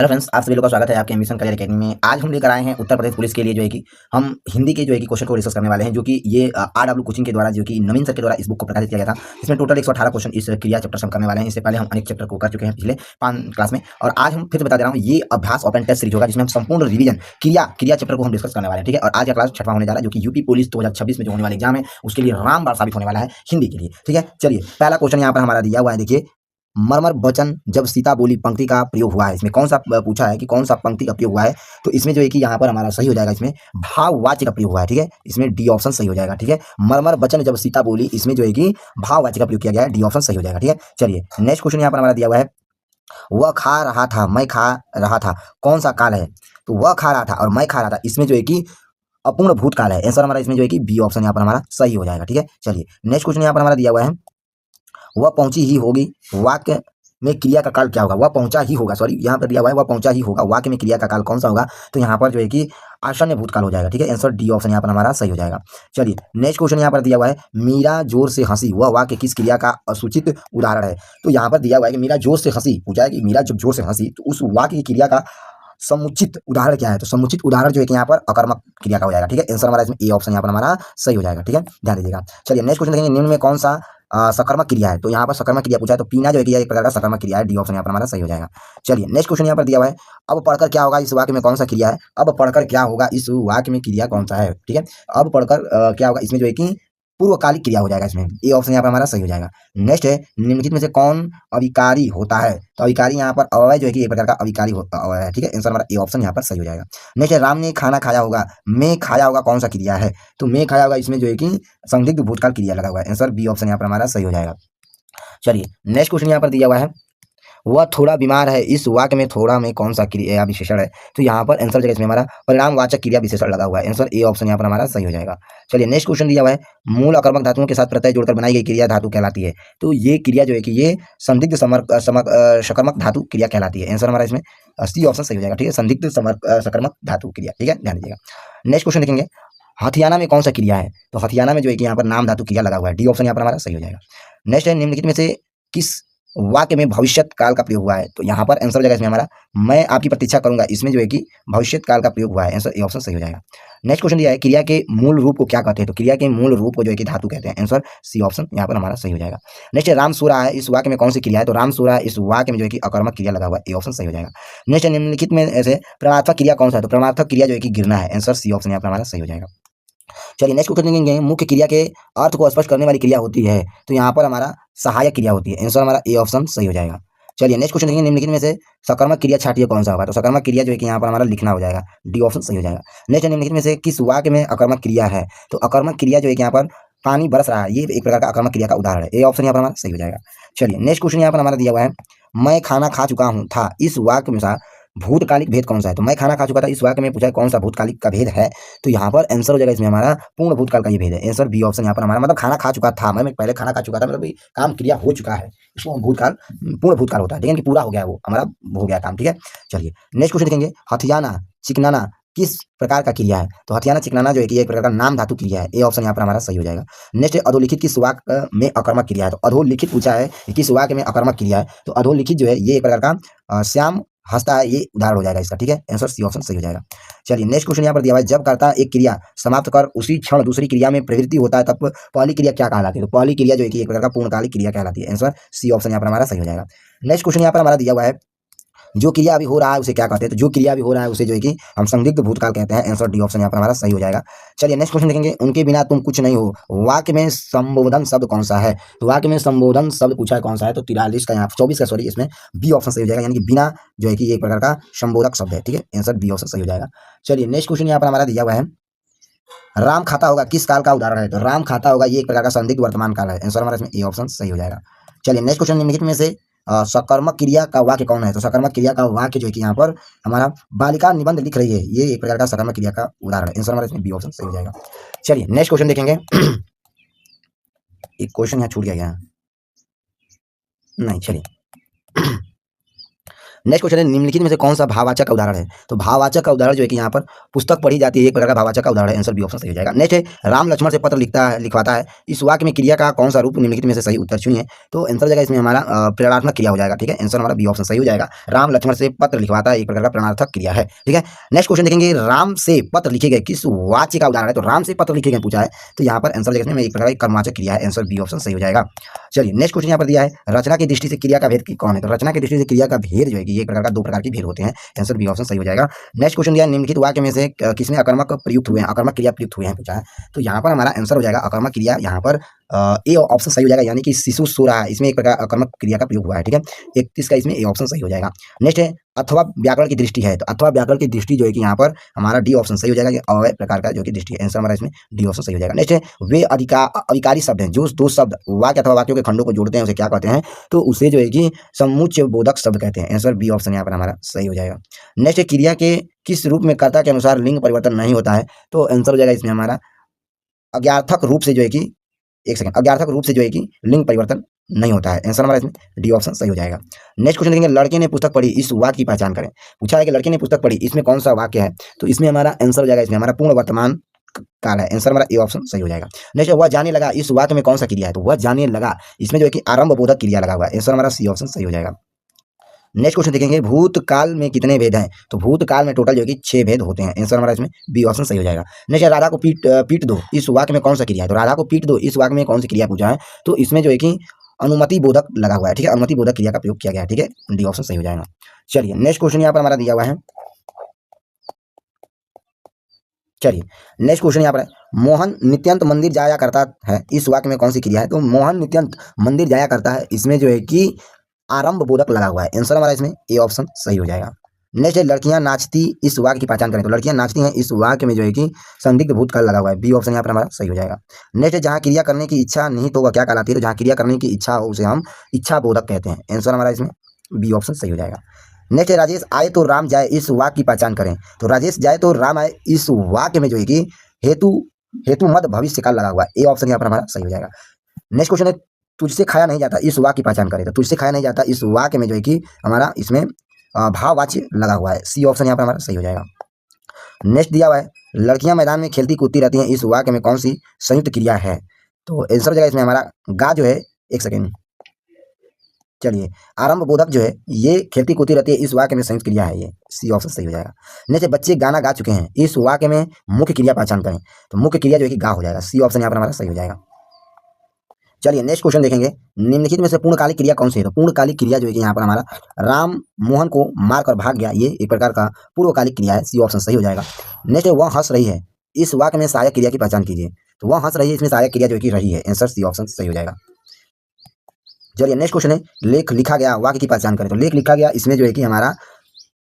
Hello friends, आप सभी लोगों का स्वागत है आपके एम्बिशन करियर एकेडमी में। आज हम लेकर आए हैं उत्तर प्रदेश पुलिस के लिए जो है कि हम हिंदी के जो है कि क्वेश्चन को डिस्कस करने वाले हैं, जो कि ये आरडब्ल्यू कोचिंग के द्वारा जो कि नवीन सर के द्वारा इस बुक को प्रकाशित किया गया था। इसमें टोटल 118 क्वेश्चन इस क्रिया चैप्टर से हम करने वाले हैं। इससे पहले हम अनेक चैप्टर को कर चुके हैं पिछले 5 क्लास में, और आज हम फिर से बता दे रहा हूँ, ये अभ्यास ओपन टेस्ट सीरीज होगा जिसमें हम संपूर्ण रिवीजन क्रिया चैप्टर को हम डिस्कस करने वाले हैं। ठीक है, और आज का क्लास 6वां होने जा रहा है, जो कि यूपी पुलिस 2026 में जो होने वाला एग्जाम है उसके लिए रामबाण साबित होने वाला है हिंदी के लिए। ठीक है, चलिए पहला क्वेश्चन यहाँ पर हमारा दिया हुआ है। देखिए, मरमर वचन जब सीता बोली पंक्ति का प्रयोग हुआ है। इसमें कौन सा पूछा है कि कौन सा पंक्ति का प्रयोग हुआ है, तो इसमें जो है कि यहाँ पर हमारा सही हो जाएगा, इसमें भाववाच्य का प्रयोग हुआ है। ठीक है, इसमें डी ऑप्शन सही हो जाएगा। ठीक है, मरमर वचन जब सीता बोली, इसमें जो है कि भाववाच्य का प्रयोग किया गया है, डी ऑप्शन सही हो जाएगा। ठीक है, चलिए नेक्स्ट क्वेश्चन यहाँ पर हमारा दिया हुआ है। वह खा रहा था, मैं खा रहा था, कौन सा काल है? तो वह खा रहा था और मैं खा रहा था, इसमें जो है कि अपूर्ण भूतकाल है। आंसर हमारा इसमें जो है कि बी ऑप्शन यहाँ पर हमारा सही हो जाएगा। ठीक है, चलिए नेक्स्ट क्वेश्चन यहाँ पर हमारा दिया हुआ है। वह पहुंची ही होगी, वाक्य में क्रिया का काल क्या होगा? वह पहुंचा ही होगा, सॉरी यहाँ पर दिया हुआ है वह पहुंचा ही होगा, वाक्य में क्रिया का काल कौन सा होगा? तो यहाँ पर जो है कि आसन्न भूतकाल हो जाएगा। ठीक है, आंसर डी ऑप्शन यहाँ पर हमारा सही हो जाएगा। चलिए नेक्स्ट क्वेश्चन यहाँ पर दिया हुआ है। मीरा जोर से हंसी, वह वाक्य किस क्रिया का असूचित उदाहरण है? तो यहाँ पर दिया हुआ है कि मीरा जोर से हंसी, पूछा है कि मीरा जब जोर से हंसी तो उस वाक्य की क्रिया का समुचित उदाहरण क्या है? तो समुचित उदाहरण जो है कि यहाँ पर अकर्मक क्रिया का हो जाएगा। ठीक है, आंसर हमारा इसमें ए ऑप्शन यहाँ पर हमारा सही हो जाएगा। ठीक है, ध्यान दीजिएगा। चलिए नेक्स्ट क्वेश्चन देखेंगे, निम्न में कौन सा सकर्मक क्रिया है? तो यहाँ पर सकर्मक क्रिया पूछा है, तो पीना जो है कि एक प्रकार का सकर्मक क्रिया है, डी ऑप्शन यहाँ पर हमारा सही हो जाएगा। चलिए नेक्स्ट क्वेश्चन यहाँ पर दिया हुआ है। अब पढ़कर क्या होगा, इस वाक्य में कौन सा क्रिया है? अब पढ़कर क्या होगा, इस वाक्य में क्रिया कौन सा है? ठीक है, अब पढ़कर क्या होगा, इसमें जो है कि पूर्वकालिक क्रिया हो जाएगा, इसमें ए ऑप्शन यहाँ पर हमारा सही हो जाएगा। नेक्स्ट है, निम्नलिखित में से कौन अविकारी होता है? तो अविकारी यहाँ पर अव्यय जो है कि एक प्रकार का अविकारी अव्यय है। ठीक है, आंसर हमारा ए ऑप्शन यहाँ पर सही हो जाएगा। नेक्स्ट है, राम ने खाना खाया होगा, मैं खाया होगा, कौन सा क्रिया है? तो मैं खाया होगा, इसमें जो है कि संदिग्ध भूतकाल क्रिया लगा हुआ है। आंसर बी ऑप्शन यहाँ पर हमारा सही हो जाएगा। चलिए नेक्स्ट क्वेश्चन यहाँ पर दिया हुआ है। वह थोड़ा बीमार है, इस वाक्य में थोड़ा में कौन सा क्रिया विशेषण है? तो यहाँ पर आंसर जगह इसमें हमारा परिणामवाचक क्रिया विशेषण लगा हुआ है। आंसर ए ऑप्शन यहाँ पर हमारा सही हो जाएगा। चलिए नेक्स्ट क्वेश्चन दिया हुआ है। मूल अकर्मक धातुओं के साथ प्रत्यय जोड़कर बनाई गई क्रिया धातु कहलाती है। तो ये क्रिया जो है कि ये संदिग्ध सकर्मक धातु क्रिया कहलाती है। आंसर हमारा इसमें सी ऑप्शन सही हो जाएगा। ठीक है, संदिग्ध सकर्मक धातु क्रिया। ठीक है, ध्यान दीजिएगा। नेक्स्ट क्वेश्चन देखेंगे, हथियाना में कौन सा क्रिया है? तो हथियाना में जो है कि यहाँ पर नाम धातु क्रिया लगा हुआ है, डी ऑप्शन यहाँ पर हमारा सही हो जाएगा। नेक्स्ट है, निम्नलिखित में से किस वाक्य में भविष्यत काल का प्रयोग हुआ है? तो यहाँ पर आंसर जगह इसमें हमारा मैं आपकी प्रतीक्षा करूंगा, इसमें जो है कि भविष्यत काल का प्रयोग हुआ है। आंसर ए ऑप्शन सही हो जाएगा। नेक्स्ट क्वेश्चन दिया है, क्रिया के मूल रूप को क्या कहते हैं? तो क्रिया के मूल रूप को जो है कि धातु कहते हैं। आंसर सी ऑप्शन यहाँ पर हमारा सही हो जाएगा। नेक्स्ट है, राम सो रहा है, इस वाक्य में कौन सी क्रिया है? तो राम सो रहा है, इस वाक्य में जो है कि अकर्मक क्रिया लगा हुआ है। ए ऑप्शन सही हो जाएगा। नेक्स्ट है, निम्नलिखित में ऐसे परमार्थक क्रिया कौन सा है? तो परमार्थक क्रिया जो है कि गिरना है। आंसर सी ऑप्शन यहाँ पर हमारा सही हो जाएगा। चलिए नेक्स्ट क्वेश्चन देखेंगे, मुख्य क्रिया के अर्थ को स्पष्ट करने वाली क्रिया होती है। तो यहाँ पर हमारा सहायक क्रिया होती है। आंसर हमारा ए ऑप्शन सही हो जाएगा। चलिए नेक्स्ट क्वेश्चन देखेंगे, निम्नलिखित में से सकर्मक क्रिया छाटिए कौन सा होगा? तो सकर्मक क्रिया जो है कि यहाँ पर हमारा लिखना हो जाएगा, डी ऑप्शन सही हो जाएगा। नेक्स्ट निम्नलिखित में से किस वाक्य में अकर्मक क्रिया है? तो अकर्मक क्रिया जो है कि यहाँ पर पानी बरस रहा है, ये एक प्रकार का अकर्मक क्रिया का उदाहरण है। ए ऑप्शन यहाँ पर हमारा सही हो जाएगा। चलिए नेक्स्ट क्वेश्चन यहाँ पर हमारा दिया हुआ है, मैं खाना खा चुका हूँ था, इस वाक्य में भूतकालिक भेद कौन सा है? तो मैं खाना खा चुका था, इस वाक्य में पूछा है कौन सा भूतकालिक का भेद है? तो यहाँ पर आंसर हो जाएगा इसमें हमारा पूर्ण भूतकाल का ये भेद है। आंसर बी ऑप्शन यहाँ पर हमारा, मतलब खाना खा चुका था, मैं पहले खाना खा चुका था, मतलब काम क्रिया हो चुका है, इसको भूतकाल पूर्ण भूतकाल होता है, लेकिन कि पूरा हो गया, वो हमारा हो गया काम। ठीक है, चलिए नेक्स्ट क्वेश्चन देखेंगे, हथियाना चिकनाना किस प्रकार का क्रिया है? तो हथियाना चिकनाना जो है कि एक प्रकार का नाम धातु क्रिया है। ए ऑप्शन यहाँ पर हमारा सही हो जाएगा। नेक्स्ट अधोलिखित किस वाक्य में अकर्मक क्रिया है? तो अधोलिखित पूछा है कि किस वाक्य में अकर्मक क्रिया है? तो अधोलिखित जो है ये एक प्रकार का श्याम हंसता है, ये उदाहरण हो जाएगा इसका। ठीक है, आंसर सी ऑप्शन सही हो जाएगा। चलिए नेक्स्ट क्वेश्चन यहाँ पर दिया हुआ है, जब कर्ता एक क्रिया समाप्त कर उसी क्षण दूसरी क्रिया में प्रवृत्ति होता है, तब पहली क्रिया क्या कहलाती है? तो पहली क्रिया जो है कि एक प्रकार का पूर्णकालिक क्रिया कहलाती है। आंसर सी ऑप्शन यहाँ पर हमारा सही हो जाएगा। नेक्स्ट क्वेश्चन यहाँ पर हमारा दिया हुआ है, जो क्रिया अभी हो रहा है उसे क्या कहते हैं? तो जो क्रिया अभी हो रहा है उसे जो है कि हम संदिग्ध भूतकाल कहते हैं। आंसर डी ऑप्शन यहाँ पर हमारा सही हो जाएगा। चलिए नेक्स्ट क्वेश्चन देखेंगे, उनके बिना तुम कुछ नहीं हो, वाक्य में संबोधन शब्द कौन सा है? तो वाक्य में संबोधन शब्द पूछा है कौन सा है? तो 43 का यहाँ 24 का, सॉरी, इसमें बी ऑप्शन सही हो जाएगा, यानी कि बिना जो है कि एक प्रकार का संबोधक शब्द है। ठीक है, आंसर बी ऑप्शन सही हो जाएगा। चलिए नेक्स्ट क्वेश्चन यहाँ पर हमारा दिया हुआ है, राम खाता होगा किस काल का उदाहरण है? तो राम खाता होगा ये एक प्रकार का संदिग्ध वर्तमान काल है। आंसर हमारा इसमें ए ऑप्शन सही हो जाएगा। चलिए नेक्स्ट क्वेश्चन, निम्नलिखित में से सकर्मक क्रिया का वाक्य कौन है? तो सकर्मक क्रिया का वाक्य जो है कि यहाँ पर हमारा बालिका निबंध लिख रही है, ये एक प्रकार का सकर्मक क्रिया का उदाहरण है। आंसर हमारा इसमें बी ऑप्शन सही हो जाएगा। चलिए नेक्स्ट क्वेश्चन देखेंगे, एक क्वेश्चन यहाँ छूट गया, यहाँ नहीं, चलिए नेक्स्ट क्वेश्चन है निम्नलिखित में से कौन सा भाववाचक का उदाहरण है। तो भाववाचक का उदाहरण जो है कि यहाँ पर पुस्तक पढ़ी जाती है, एक प्रकार का भाववाचक का उदाहरण है। आंसर बी ऑप्शन सही हो जाएगा। नेक्स्ट है राम लक्ष्मण से पत्र लिखवाता है, इस वाक्य में क्रिया का कौन सा रूप निम्नलिखित में से सही उत्तर चुनिए। तो आंसर जगह इसमें हमारा प्रेरणात्मक क्रिया हो जाएगा। ठीक है, आंसर हमारा बी ऑप्शन सही हो जाएगा। राम लक्ष्मण से पत्र लिखवाता है एक प्रकार का प्रेरणार्थक क्रिया है। ठीक है, नेक्स्ट क्वेश्चन देखेंगे राम से पत्र लिखे गए किस वाच्य का उदाहरण है। तो राम से पत्र लिखे गए पूछा है, तो यहाँ पर आंसर जगह में एक प्रकार की कर्मवाचक क्रिया है। आंसर बी ऑप्शन सही हो जाएगा। चलिए नेक्स्ट क्वेश्चन यहाँ पर दिया है रचना की दृष्टि से क्रिया का भेद कौन है। तो रचना की दृष्टि से क्रिया का भेद जो है कि एक प्रकार का दो प्रकार के भेद होते हैं। आंसर बी ऑप्शन सही हो जाएगा। नेक्स्ट क्वेश्चन दिया निम्नलिखित वाक्य में से किसमें अकर्मक प्रयुक्त हुए हैं, अकर्मक क्रिया प्रयुक्त हुए हैं पूछा है। तो यहाँ पर हमारा आंसर हो जाएगा अकर्मक क्रिया, यहाँ पर ए ऑप्शन सही हो जाएगा, यानी कि शिशु सो रहा है, इसमें एक प्रकार अकर्मक क्रिया का प्रयोग हुआ है। ठीक है, 31 का इसमें ए ऑप्शन सही हो जाएगा। नेक्स्ट है अथवा व्याकरण की दृष्टि है। तो अथवा व्याकरण की दृष्टि जो है कि यहाँ पर हमारा डी ऑप्शन सही हो जाएगा, ये अवय प्रकार का जो कि दृष्टि है। आंसर हमारा इसमें डी ऑप्शन सही हो जाएगा। नेक्स्ट है वे अधिकारी शब्द हैं जो दो शब्द वाक्य अथवा वाक्यों के खंडों को जोड़ते हैं, उसे क्या कहते हैं। तो उसे जो है कि समुच्चय बोधक शब्द कहते हैं। आंसर बी ऑप्शन यहाँ पर हमारा सही हो जाएगा। नेक्स्ट है क्रिया के किस रूप में कर्ता के अनुसार लिंग परिवर्तन नहीं होता है। तो आंसर हो जाएगा इसमें हमारा अज्ञार्थक रूप से जो है कि अज्ञार्थक रूप से जो है कि लिंग परिवर्तन नहीं होता है। आंसर हमारा इसमें डी ऑप्शन सही हो जाएगा। नेक्स्ट क्वेश्चन देखेंगे लड़के ने पुस्तक पढ़ी, इस वाक्य की पहचान करें। पूछा है कि लड़के ने पुस्तक पढ़ी, इसमें कौन सा वाक्य है। तो इसमें हमारा आंसर हो जाएगा इसमें हमारा पूर्ण वर्तमान काल है। आंसर हमारा ए ऑप्शन सही हो जाएगा। नेक्स्ट वह जाने लगा, इस वाक्य में कौन सा क्रिया है। तो वह जाने लगा, इसमें जो है कि आरंभ बोधक क्रिया लगा हुआ है। आंसर हमारा सी ऑप्शन सही हो जाएगा। नेक्स्ट क्वेश्चन देखेंगे भूतकाल में कितने भेद हैं। तो भूतकाल में टोटल जो है कि 6 भेद होते हैं। आंसर हमारा इसमें बी ऑप्शन सही हो जाएगा। नेक्स्ट राधा को पीट दो, इस वाक्य में कौन सा क्रिया है। तो राधा को पीट दो, इस वाक्य में कौन सी क्रिया पूछा है। तो इसमें जो है कि अनुमति बोधक लगा हुआ है। ठीक है, अनुमति बोधक क्रिया का प्रयोग किया गया है। ठीक है, डी ऑप्शन सही हो जाएगा। चलिए नेक्स्ट क्वेश्चन यहाँ पर हमारा दिया हुआ है। चलिए नेक्स्ट क्वेश्चन यहाँ पर है मोहन नित्यंत मंदिर जाया करता है, इस वाक्य में कौन सी क्रिया है। तो मोहन नित्यंत मंदिर जाया करता है, इसमें जो है कि आरंभ बोधक लगा हुआ है। आंसर हमारा इसमें ए ऑप्शन सही हो जाएगा। नेक्स्ट है लड़कियां नाचती, इस वाक्य की पहचान करें। तो लड़कियां नाचती हैं, इस वाक्य में जो है कि संदिग्ध भूतकाल लगा हुआ है। बी ऑप्शन यहाँ पर हमारा सही हो जाएगा। नेक्स्ट है जहाँ क्रिया करने की इच्छा नहीं तो वह क्या कहलाती है। तो जहाँ क्रिया करने की इच्छा हो उसे हम इच्छा बोधक कहते हैं। आंसर हमारा इसमें बी ऑप्शन सही हो जाएगा। नेक्स्ट है राजेश आए तो राम जाए, इस वाक्य की पहचान करें। तो राजेश जाए तो राम आए, इस वाक्य में जो है कि हेतु मद भविष्य काल लगा हुआ है। ए ऑप्शन यहाँ पर हमारा सही हो जाएगा। नेक्स्ट क्वेश्चन है तुझसे खाया नहीं जाता, इस वाक्य की पहचान करें। तो तुझसे खाया नहीं जाता, इस वाक्य में जो है कि हमारा इसमें भाववाच्य लगा हुआ है। सी ऑप्शन यहाँ पर हमारा सही हो जाएगा। नेक्स्ट दिया हुआ है लड़कियां मैदान में खेलती कूदती रहती हैं, इस वाक्य में कौन सी संयुक्त क्रिया है। तो आंसर जगह इसमें हमारा गा जो है, एक सेकेंड, चलिए आरंभ बोधक जो है ये खेलती कूदती रहती है, इस वाक्य में संयुक्त क्रिया है। ये सी ऑप्शन सही हो जाएगा। नेक्स्ट बच्चे गाना गा चुके हैं, इस वाक्य में मुख्य क्रिया पहचान करें। तो मुख्य क्रिया जो है कि गा हो जाएगा। सी ऑप्शन यहाँ पर हमारा सही हो जाएगा। चलिए नेक्स्ट क्वेश्चन देखेंगे निम्नलिखित में से पूर्णकालिक क्रिया कौन सी है। तो पूर्णकालिक क्रिया जो है कि यहाँ पर हमारा राम मोहन को मारकर भाग गया, ये एक प्रकार का पूर्वकालिक क्रिया है। सी ऑप्शन सही हो जाएगा। नेक्स्ट है वह हंस रही है, इस वाक्य में सहायक क्रिया की पहचान कीजिए। तो वह हंस रही है, इसमें सहायक क्रिया जो है कि रही है। आंसर सी ऑप्शन सही हो जाएगा। चलिए नेक्स्ट क्वेश्चन है लेख लिखा गया, वाक्य की पहचान करें। तो लेख लिखा गया, इसमें जो है कि हमारा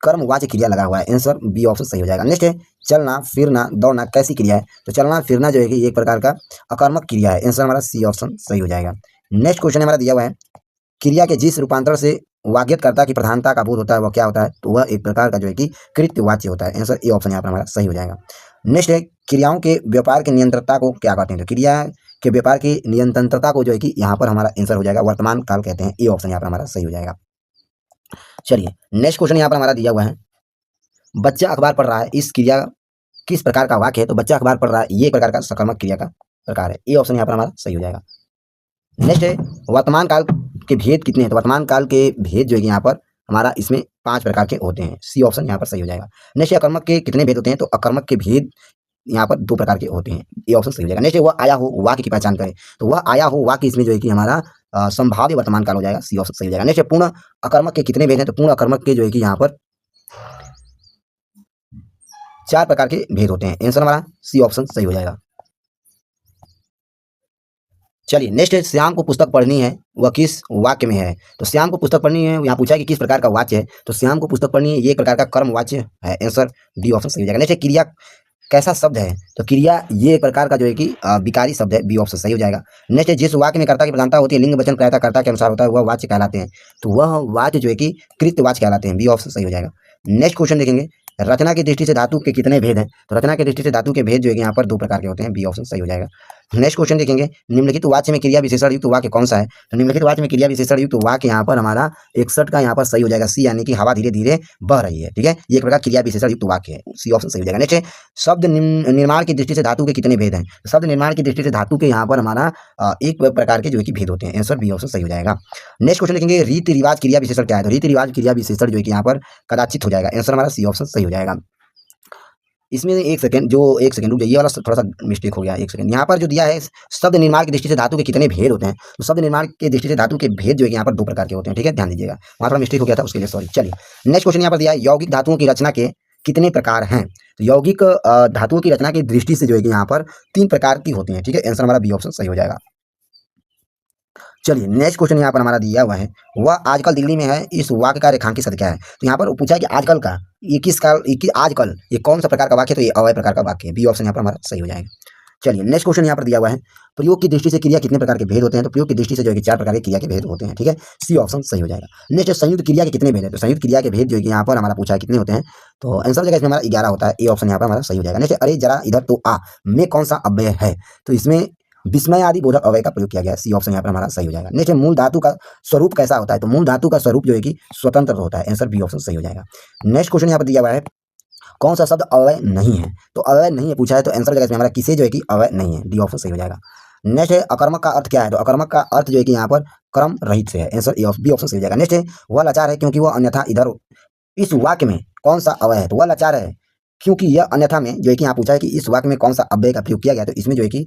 कर्मवाच्य क्रिया लगा हुआ है। आंसर बी ऑप्शन सही हो जाएगा। नेक्स्ट है चलना फिरना दौड़ना कैसी क्रिया है। तो चलना फिरना जो है कि एक प्रकार का अकर्मक क्रिया है। आंसर हमारा सी ऑप्शन सही हो जाएगा। नेक्स्ट क्वेश्चन हमारा दिया हुआ है क्रिया के जिस रूपांतर से वाक्यकर्ता की प्रधानता का बोध होता है वह क्या होता है। तो वह एक प्रकार का जो है कि कृत्यवाच्य होता है। आंसर ए ऑप्शन यहाँ पर हमारा सही हो जाएगा। नेक्स्ट है क्रियाओं के व्यापार की नियंत्रता को क्या कहते हैं। तो क्रिया के व्यापार की नियंत्रता को जो है कि यहाँ पर हमारा आंसर हो जाएगा वर्तमान काल कहते हैं। ए ऑप्शन यहाँ पर हमारा सही हो जाएगा। चलिए नेक्स्ट क्वेश्चन यहाँ पर हमारा दिया हुआ है बच्चा अखबार पढ़ रहा है, इस क्रिया किस प्रकार का वाक्य है। तो बच्चा अखबार पढ़ रहा है, ये एक प्रकार का सकर्मक क्रिया का प्रकार है। ए ऑप्शन यहाँ पर हमारा सही हो जाएगा। नेक्स्ट है वर्तमान काल के भेद कितने हैं। तो वर्तमान काल के भेद जो है यहाँ पर हमारा इसमें 5 प्रकार के होते हैं। सी ऑप्शन यहाँ पर सही हो जाएगा। नेक्स्ट अकर्मक के कितने भेद होते हैं। तो अकर्मक के भेद यहाँ पर 2 प्रकार के होते हैं। ए ऑप्शन सही हो जाएगा। नेक्स्ट वह आया हो वाक्य की पहचान करें। तो वह आया हो वाक्य इसमें जो है कि हमारा संभाव्य वर्तमान काल हो जाएगा। सी ऑप्शन सही हो जाएगा। नेक्स्ट पूर्ण अकर्मक के कितने भेद हैं। तो पूर्ण अकर्मक के जो है कि यहाँ पर 4 प्रकार के भेद होते हैं। आंसर हमारा सी ऑप्शन सही हो जाएगा। चलिए नेक्स्ट है श्याम को पुस्तक पढ़नी है, वह किस वाक्य में है। तो श्याम को पुस्तक पढ़नी है, यहाँ पूछा कि किस प्रकार का वाच्य है। तो श्याम को पुस्तक पढ़नी है, ये एक प्रकार का कर्म वाच्य है। आंसर डी ऑप्शन सही हो जाएगा। नेक्स्ट है क्रिया कैसा शब्द है। तो क्रिया ये एक प्रकार का जो है कि विकारी शब्द है। बी ऑप्शन सही हो जाएगा। नेक्स्ट है जिस वाक्य में कर्ता की प्रधानता होती है लिंग वचन क्रियाता कर्ता के अनुसार होता है वह वाच्य कहलाते हैं। तो वह वाच्य जो है कि कृत्यवाच्य कहलाते हैं। बी ऑप्शन सही हो जाएगा। नेक्स्ट क्वेश्चन देखेंगे रचना की दृष्टि से धातु के कितने भेद हैं? तो रचना की दृष्टि से धातु के भेद जो है कि यहाँ पर 2 प्रकार के होते हैं। बी ऑप्शन सही हो जाएगा। नेक्स्ट क्वेश्चन देखेंगे, निम्नलिखित वाक्य में क्रिया विशेषण युक्त वाक्य कौन सा है? तो निम्नलिखित वाक्य में क्रिया विशेषण युक्त वाक्य यहाँ पर हमारा 61 का यहाँ पर सही हो जाएगा, सी, यानी कि हवा धीरे धीरे बह रही है। ठीक है, ये एक प्रकार क्रिया विशेषण युक्त वाक्य है, सी ऑप्शन सही हो जाएगा। नेक्स्ट है, शब्द निर्माण की दृष्टि से धातु के कितने भेद हैं? तो शब्द निर्माण की दृष्टि से धातु के यहाँ पर हमारा एक प्रकार के जो है कि भेद होते हैं। आंसर बी ऑप्शन सही हो जाएगा। नेक्स्ट क्वेश्चन देखेंगे, रीति रिवाज क्रिया विशेषण क्या है? तो रीति रिवाज क्रिया विशेषण जो है कि यहाँ पर कदाचित हो जाएगा। आंसर हमारा सी ऑप्शन सही हो जाएगा। इसमें एक सेकंड रुक जाइए, ये वाला थोड़ा सा मिस्टेक हो गया, एक सेकंड। यहाँ पर जो दिया है, शब्द निर्माण की दृष्टि से धातु के कितने भेद होते हैं? तो शब्द निर्माण की दृष्टि से धातु के भेद जो है यहाँ पर 2 प्रकार के होते हैं। ठीक है, ध्यान दीजिएगा, वहाँ थोड़ा मिस्टेक हो गया था, उसके लिए सॉरी। चलिए नेक्स्ट क्वेश्चन यहाँ पर दिया है, यौगिक धातुओं की रचना के कितने प्रकार हैं? तो यौगिक धातुओं की रचना की दृष्टि से जो है कि यहाँ पर 3 प्रकार की होती हैं। ठीक है, आंसर हमारा बी ऑप्शन सही हो जाएगा। चलिए नेक्स्ट क्वेश्चन यहाँ पर हमारा दिया हुआ है, वह आजकल दिल्ली में है, इस वाक्य का रेखांकित शब्द क्या है? तो यहाँ पर पूछा है कि आजकल का, ये किस काल, आजकल ये कौन सा प्रकार का वाक्य है? तो ये अवय प्रकार का वाक्य है, बी ऑप्शन यहाँ पर हमारा सही हो जाएगा। चलिए नेक्स्ट क्वेश्चन यहाँ पर दिया हुआ है, प्रयोग की दृष्टि से क्रिया कितने प्रकार के भेद होते हैं? तो प्रयोग की दृष्टि से जो है कि 4 प्रकार के क्रिया के भेद होते हैं। ठीक है, सी ऑप्शन सही हो जाएगा। नेक्स्ट, संयुक्त क्रिया के कितने भेद हैं? तो संयुक्त क्रिया के भेद जो है कि यहाँ पर हमारा पूछा है कितने होते हैं? तो आंसर जगह इसमें हमारा 11 होता है, ए ऑप्शन यहाँ पर हमारा सही हो जाएगा। नेक्स्ट, अरे जरा इधर तो आ में कौन सा अव्यय है? तो इसमें विस्मय आदि बोधक अव्यय का प्रयोग किया गया है, सी ऑप्शन यहाँ पर हमारा सही हो जाएगा। नेक्स्ट, मूल धातु का स्वरूप कैसा होता है? तो मूल धातु का स्वरूप जो है कि स्वतंत्र होता है, आंसर बी ऑप्शन सही हो जाएगा। नेक्स्ट क्वेश्चन यहाँ पर दिया हुआ है, कौन सा शब्द अव्यय नहीं है? तो अव्यय नहीं है पूछा है, तो आंसर जगह इसमें हमारा किसे जो है कि अव्यय नहीं है, डी ऑप्शन सही हो जाएगा। नेक्स्ट है, अकर्मक का अर्थ क्या है? तो अकर्मक का अर्थ जो है कि यहाँ पर क्रम रहित से है, आंसर बी ऑप्शन सही हो जाएगा। नेक्स्ट है, वह लाचार है क्योंकि वह अन्यथा इधर, इस वाक्य में कौन सा अव्यय है? तो वह लाचार है क्योंकि यह अन्यथा में जो है कि यहाँ पूछा है कि इस वाक्य में कौन सा अव्यय का प्रयोग किया गया, तो इसमें जो है कि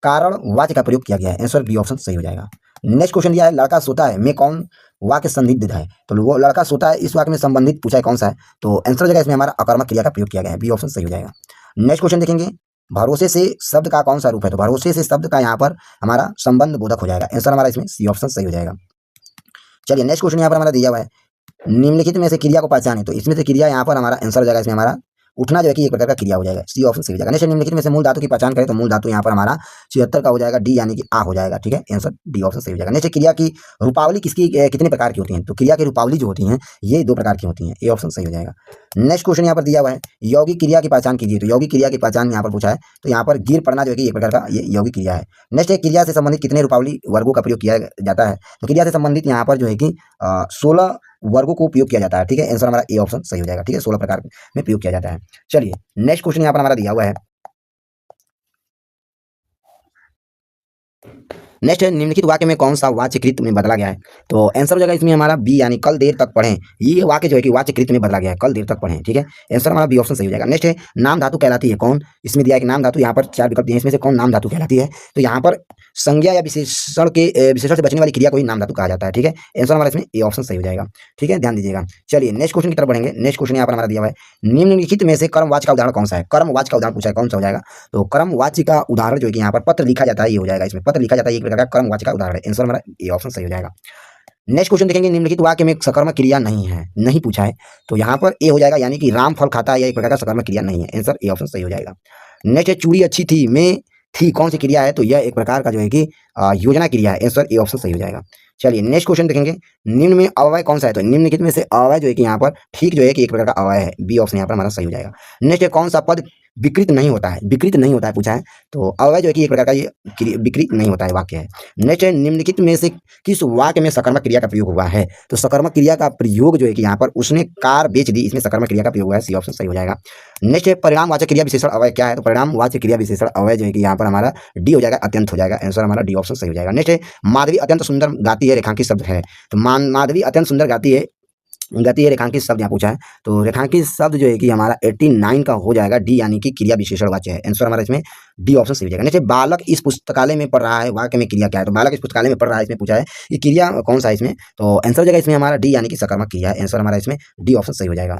कारण वाच्य का प्रयोग किया गया है, आंसर बी ऑप्शन सही हो जाएगा। नेक्स्ट क्वेश्चन दिया है, लड़का सोता है में कौन वाक्य संदिग्ध है? तो वो लड़का सोता है, इस वाक्य में संबंधित पूछा है कौन सा है? तो आंसर जगह इसमें हमारा अकर्मक क्रिया का प्रयोग किया गया है, बी ऑप्शन सही हो जाएगा। नेक्स्ट क्वेश्चन देखेंगे, भरोसे से शब्द का कौन सा रूप है? तो भरोसे से शब्द का यहाँ पर हमारा संबंध बोधक हो जाएगा, आंसर हमारा इसमें सी ऑप्शन सही हो जाएगा। चलिए नेक्स्ट क्वेश्चन यहाँ पर हमारा दिया हुआ है, निम्नलिखित में से क्रिया को पहचाने। तो इसमें से क्रिया यहाँ पर हमारा आंसर हो जाएगा, इसमें हमारा उठना जो है कि एक प्रकार का क्रिया हो जाएगा, सी ऑप्शन सही हो जाएगा। नेक्स्ट, निम्नलिखित में से मूल धातु की पहचान करें। तो मूल धातु यहाँ पर हमारा 76 का हो जाएगा, डी यानी कि आ हो जाएगा। ठीक है, आंसर डी ऑप्शन सही हो जाएगा। नेक्स्ट, क्रिया की रूपावली कितने प्रकार की होती हैं? तो क्रिया की रूपावली जो होती हैं ये 2 प्रकार की होती हैं, ए ऑप्शन सही हो जाएगा। नेक्स्ट क्वेश्चन यहाँ पर दिया हुआ है, यौगिक क्रिया की पहचान कीजिए। तो यौगिक क्रिया की पहचान यहाँ पर पूछा है, तो यहाँ पर गिर पड़ना जो है कि एक प्रकार का ये यौगिक क्रिया है। नेक्स्ट है, क्रिया से संबंधित कितने रूपावली वर्गों का प्रयोग किया जाता है? तो क्रिया से संबंधित यहाँ पर जो है कि 16 वर्गों को उपयोग किया जाता है। ठीक है, आंसर हमारा ए ऑप्शन सही हो जाएगा। ठीक है, 16 प्रकार में प्रयोग किया जाता है। चलिए नेक्स्ट क्वेश्चन यहाँ पर हमारा दिया हुआ है, नेक्स्ट है, निम्नलिखित वाक्य में कौन सा वाच्यकृत में बदला गया है? तो आंसर हो जाएगा इसमें हमारा बी यानी कल देर तक पढ़ें, ये वाक्य जो है कि वाच्यकृत में बदला गया है, कल देर तक पढ़ें। ठीक है, आंसर हमारा बी ऑप्शन सही हो जाएगा। नेक्स्ट है, नाम धातु कहलाती है कौन? इसमें दिया है कि नाम धातु, यहाँ पर 4 विकल्प दिए हैं, इसमें से कौन नाम धातु कहलाती है? तो यहाँ पर संज्ञा या विशेषण से बचने वाली क्रिया को ही नाम धातु कहा जाता है। ठीक है, आंसर हमारा इसमें ए ऑप्शन सही हो जाएगा। ठीक है, ध्यान दीजिएगा। चलिए नेक्स्ट क्वेश्चन की तरफ बढ़ेंगे। नेक्स्ट क्वेश्चन यहाँ पर हमारा दिया हुआ है, निम्नलिखित में से कर्मवाच्य का उदाहरण कौन सा है? कर्मवाच्य का उदाहरण पूछा है, कौन सा हो जाएगा? तो कर्मवाच्य का उदाहरण जो है कि यहाँ पर पत्र लिखा जाता है, ये हो जाएगा। इसमें पत्र लिखा जाता है, एक प्रकार का कर्मवाच्य का उदाहरण है, आंसर हमारा ए ऑप्शन सही हो जाएगा। नेक्स्ट क्वेश्चन देखेंगे, निम्नलिखित वाक्य में सकर्मक क्रिया नहीं है, नहीं पूछा है, तो यहाँ पर ए हो जाएगा, यानी कि राम फल खाता है, यह एक प्रकार का सकर्मक क्रिया नहीं है, आंसर ए ऑप्शन सही हो जाएगा। नेक्स्ट है, चूड़ी अच्छी थी में थी कौन सी क्रिया है? तो यह एक प्रकार का जो है कि योजना क्रिया है, आंसर ए ऑप्शन सही हो जाएगा। चलिए नेक्स्ट क्वेश्चन देखेंगे, निम्न में अव्यय कौन सा है? तो निम्नलिखित में से अव्यय जो है कि यहाँ पर ठीक जो है कि एक प्रकार का अव्यय है, बी ऑप्शन यहाँ पर हमारा सही हो जाएगा। नेक्स्ट है, कौन सा पद विकृत नहीं होता है? विकृत नहीं होता है पूछा है, तो अव्यय जो है कि एक प्रकार का ये विकृत नहीं होता है वाक्य है। नेक्स्ट है, निम्नलिखित में से किस वाक्य में सकर्मक क्रिया का प्रयोग हुआ है? तो सकर्मक क्रिया का प्रयोग जो है कि यहाँ पर उसने कार बेच दी, इसमें सकर्मक क्रिया का प्रयोग हुआ है, सी ऑप्शन सही हो जाएगा। नेक्स्ट है, परिणामवाचक क्रिया विशेषण अव्यय क्या है? तो परिणामवाचक क्रिया विशेषण अव्यय जो है कि यहाँ पर हमारा डी हो जाएगा, अत्यंत हो जाएगा, आंसर हमारा डी ऑप्शन सही हो जाएगा। नेक्स्ट है, माधवी अत्यंत सुंदर गाती है रेखांकित शब्द है। तो माधवी अत्यंत सुंदर गाती है रेखांकित शब्द यहाँ पूछा है, तो रेखांकित शब्द जो है कि हमारा 89 का हो जाएगा, डी यानी कि क्रिया विशेषण वाच्य है, आंसर हमारा इसमें डी ऑप्शन सही हो जाएगा। नेक्स्ट, बालक इस पुस्तकालय में पढ़ रहा है, वाक्य में क्रिया क्या है? तो बालक इस पुस्तकालय में पढ़ रहा है, इसमें पूछा है ये क्रिया कौन सा है इसमें? तो आंसर हो जाएगा इसमें हमारा डी यानी कि सकर्मक क्रिया है, आंसर हमारा इसमें डी ऑप्शन सही हो जाएगा।